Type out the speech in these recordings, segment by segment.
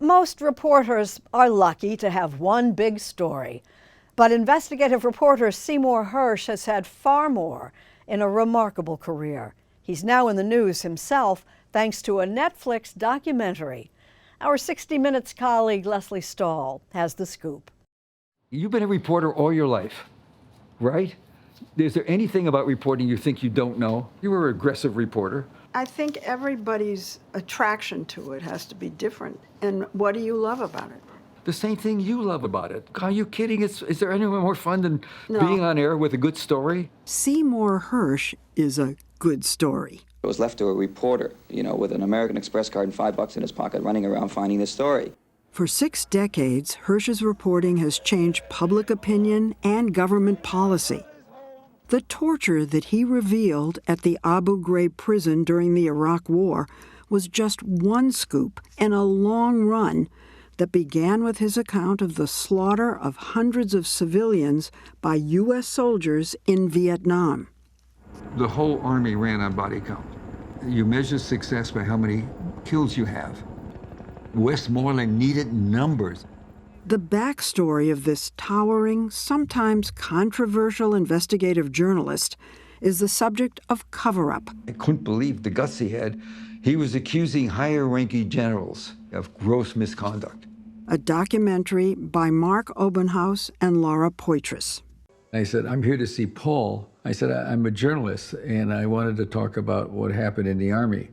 Most reporters are lucky to have one big story, but investigative reporter Seymour Hersh has had far more in a remarkable career. He's now in the news himself thanks to a Netflix documentary. Our 60 Minutes colleague Lesley Stahl has the scoop. You've been a reporter all your life, right? Is there anything about reporting you think you don't know? You were an aggressive reporter. I think everybody's attraction to it has to be different. And what do you love about it? The same thing you love about it. Are you kidding? Is there anyone more fun than No. being on air with a good story? Seymour Hersh is a good story. It was left to a reporter, with an American Express card and $5 in his pocket running around finding this story. For 6 decades, Hersh's reporting has changed public opinion and government policy. The torture that he revealed at the Abu Ghraib prison during the Iraq War was just one scoop in a long run that began with his account of the slaughter of hundreds of civilians by U.S. soldiers in Vietnam. The whole army ran on body count. You measure success by how many kills you have. Westmoreland needed numbers. The backstory of this towering, sometimes controversial investigative journalist is the subject of cover-up. I couldn't believe the guts he had. He was accusing higher-ranking generals of gross misconduct. A documentary by Mark Obenhaus and Laura Poitras. I said, I'm here to see Paul. I said, I'm a journalist, and I wanted to talk about what happened in the Army.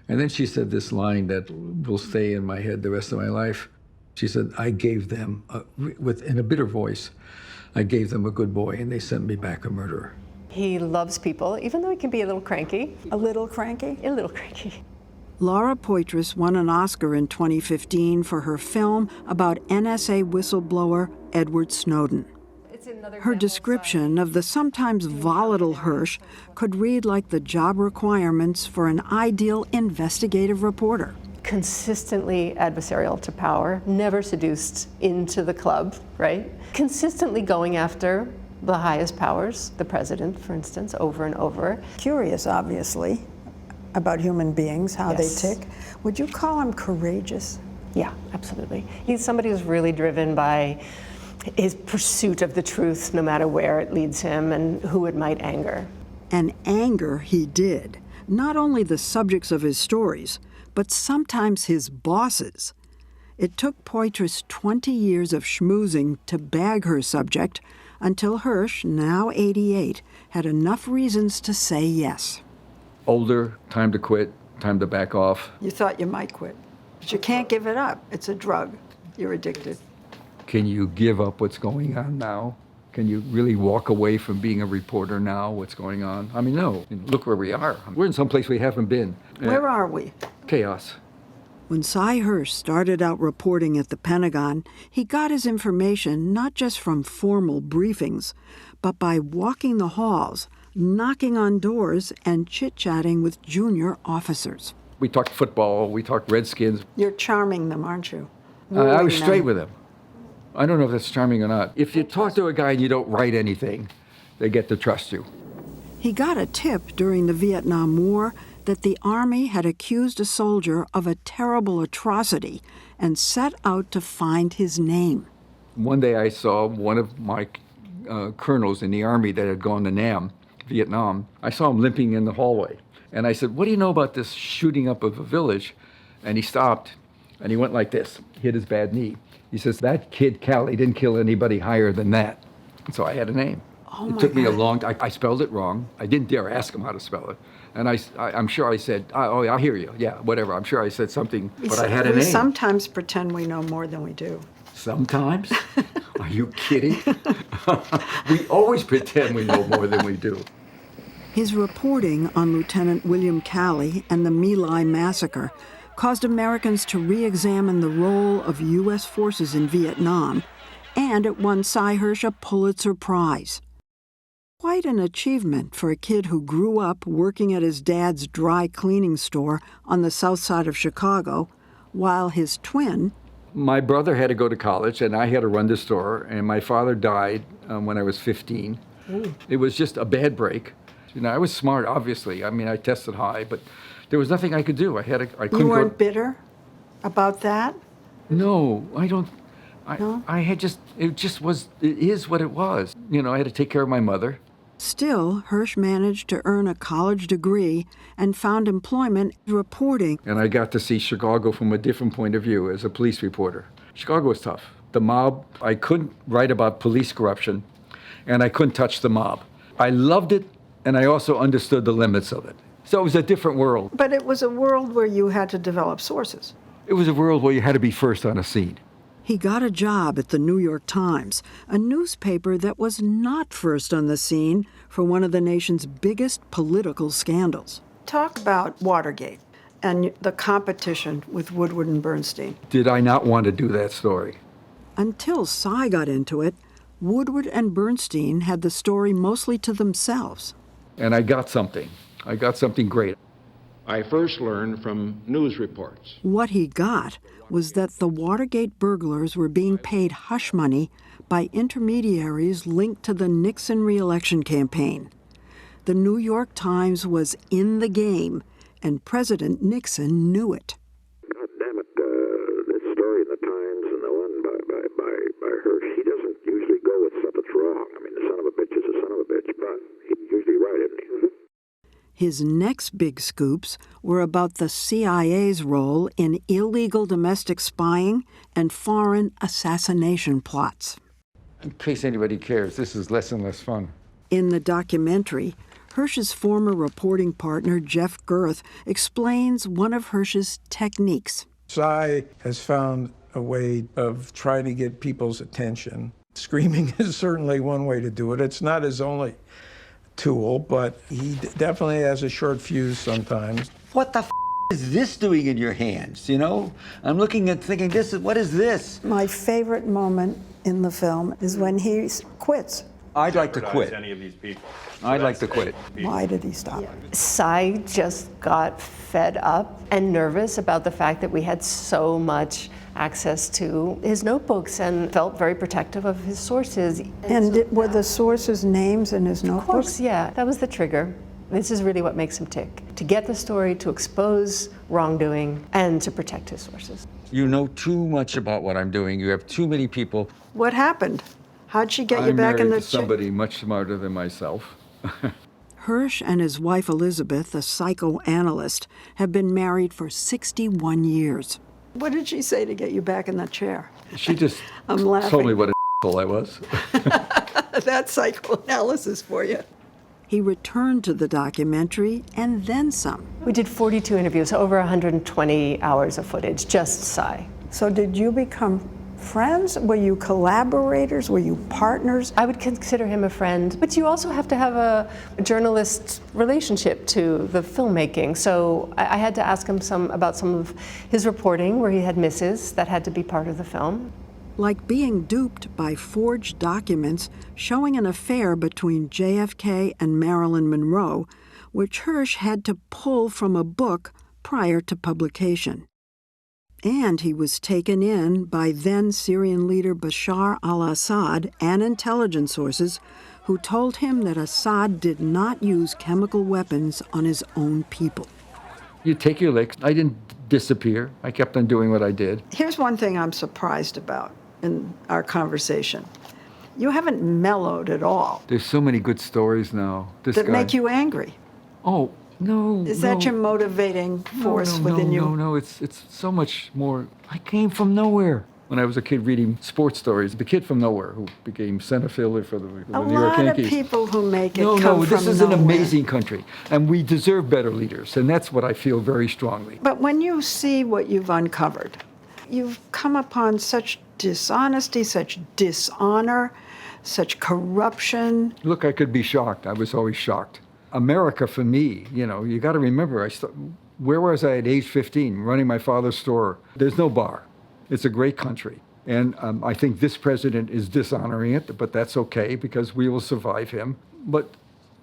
And then she said this line that will stay in my head the rest of my life. She said, I gave them, in a bitter voice, I gave them a good boy, and they sent me back a murderer. He loves people, even though he can be a little cranky. A little cranky? A little cranky. Laura Poitras won an Oscar in 2015 for her film about NSA whistleblower Edward Snowden. Her description of the sometimes volatile Hersh could read like the job requirements for an ideal investigative reporter. Consistently adversarial to power, never seduced into the club, right? Consistently going after the highest powers, the president, for instance, over and over. Curious, obviously, about human beings, how Yes. they tick. Would you call him courageous? Yeah, absolutely. He's somebody who's really driven by his pursuit of the truth, no matter where it leads him and who it might anger. And anger he did, not only the subjects of his stories, but sometimes his bosses. It took Poitras 20 years of schmoozing to bag her subject until Hersh, now 88, had enough reasons to say yes. Older, time to quit, time to back off. You thought you might quit, but you can't give it up. It's a drug. You're addicted. Can you give up what's going on now? Can you really walk away from being a reporter now, what's going on? I mean, no. Look where we are. We're in some place we haven't been. Where are we? Chaos. When Cy Hersh started out reporting at the Pentagon, he got his information not just from formal briefings, but by walking the halls, knocking on doors, and chit-chatting with junior officers. We talked football, we talked Redskins. You're charming them, aren't you? I was Wooing straight them. with him. I don't know if that's charming or not. If you talk to a guy and you don't write anything, they get to trust you. He got a tip during the Vietnam War that the Army had accused a soldier of a terrible atrocity and set out to find his name. One day I saw one of my colonels in the Army that had gone to Nam, Vietnam. I saw him limping in the hallway. And I said, what do you know about this shooting up of a village? And he stopped, and he went like this, hit his bad knee. He says, that kid Callie didn't kill anybody higher than that. And so I had a name. It took me a long time. I spelled it wrong. I didn't dare ask him how to spell it. And I'm sure I said, oh, I hear you. Yeah, whatever. I'm sure I said something, but I had a name. We sometimes pretend we know more than we do. Sometimes? Are you kidding? We always pretend we know more than we do. His reporting on Lieutenant William Calley and the My Lai massacre caused Americans to re-examine the role of U.S. forces in Vietnam, and it won Cy Hersh a Pulitzer Prize. Quite an achievement for a kid who grew up working at his dad's dry cleaning store on the south side of Chicago, while his twin... My brother had to go to college, and I had to run the store, and my father died when I was 15. Ooh. It was just a bad break. I was smart, obviously. I mean, I tested high, but there was nothing I could do. I couldn't. You weren't bitter about that? No, I don't. No? I had just, it is what it was. You know, I had to take care of my mother. Still, Hersh managed to earn a college degree and found employment reporting. And I got to see Chicago from a different point of view as a police reporter. Chicago was tough. The mob, I couldn't write about police corruption, and I couldn't touch the mob. I loved it, and I also understood the limits of it. So it was a different world. But it was a world where you had to develop sources. It was a world where you had to be first on a scene. He got a job at the New York Times, a newspaper that was not first on the scene for one of the nation's biggest political scandals. Talk about Watergate and the competition with Woodward and Bernstein. Did I not want to do that story? Until Sy got into it, Woodward and Bernstein had the story mostly to themselves. And I got something. I got something great. I first learned from news reports. What he got was that the Watergate burglars were being paid hush money by intermediaries linked to the Nixon re-election campaign. The New York Times was in the game, and President Nixon knew it. God damn it, this story in the Times and the one by Hersh, he doesn't usually go with stuff that's wrong. I mean, the son of a bitch is a son of a bitch, but he's usually right, isn't he? His next big scoops were about the CIA's role in illegal domestic spying and foreign assassination plots. In case anybody cares, this is less and less fun. In the documentary, Hersh's former reporting partner, Jeff Girth, explains one of Hersh's techniques. Sy has found a way of trying to get people's attention. Screaming is certainly one way to do it. It's not his only tool, but he definitely has a short fuse sometimes. What the is this doing in your hands, you know? I'm looking at thinking, what is this? My favorite moment in the film is when he quits. I'd like to quit. Any of these people. I'd like to quit. Why did he stop? Sy just got fed up and nervous about the fact that we had so much access to his notebooks and felt very protective of his sources. And were the sources' names in his notebooks? Of course, yeah. That was the trigger. This is really what makes him tick. To get the story, to expose wrongdoing, and to protect his sources. You know too much about what I'm doing. You have too many people. What happened? How'd she get you I'm back in married the to somebody much smarter than myself. Hersh and his wife Elizabeth, a psychoanalyst, have been married for 61 years. What did she say to get you back in the chair? She just I'm laughing. told me what a I was. That's psychoanalysis for you. He returned to the documentary and then some. We did 42 interviews, over 120 hours of footage, just Sy. So did you become friends? Were you collaborators? Were you partners? I would consider him a friend, but you also have to have a journalist relationship to the filmmaking. So I had to ask him about some of his reporting where he had misses that had to be part of the film. Like being duped by forged documents showing an affair between JFK and Marilyn Monroe, which Hersh had to pull from a book prior to publication. And he was taken in by then Syrian leader Bashar al-Assad and intelligence sources who told him that Assad did not use chemical weapons on his own people. You take your licks. I didn't disappear. I kept on doing what I did. Here's one thing I'm surprised about in our conversation. You haven't mellowed at all. There's so many good stories now. This that guy. make you angry. Oh, no. Is that your motivating force within you? No, it's so much more. I came from nowhere. When I was a kid reading sports stories, the kid from nowhere who became center fielder for the New York Yankees. A lot of people who make it come from nowhere. This is nowhere. an amazing country, and we deserve better leaders, and that's what I feel very strongly. But when you see what you've uncovered, you've come upon such dishonesty, such dishonor, such corruption. Look, I could be shocked. I was always shocked. America, for me, you know, you got to remember, where was I at age 15, running my father's store? There's no bar. It's a great country. And I think this president is dishonoring it, but that's okay because we will survive him. But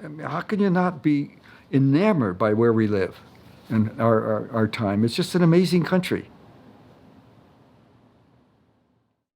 I mean, how can you not be enamored by where we live and our time? It's just an amazing country.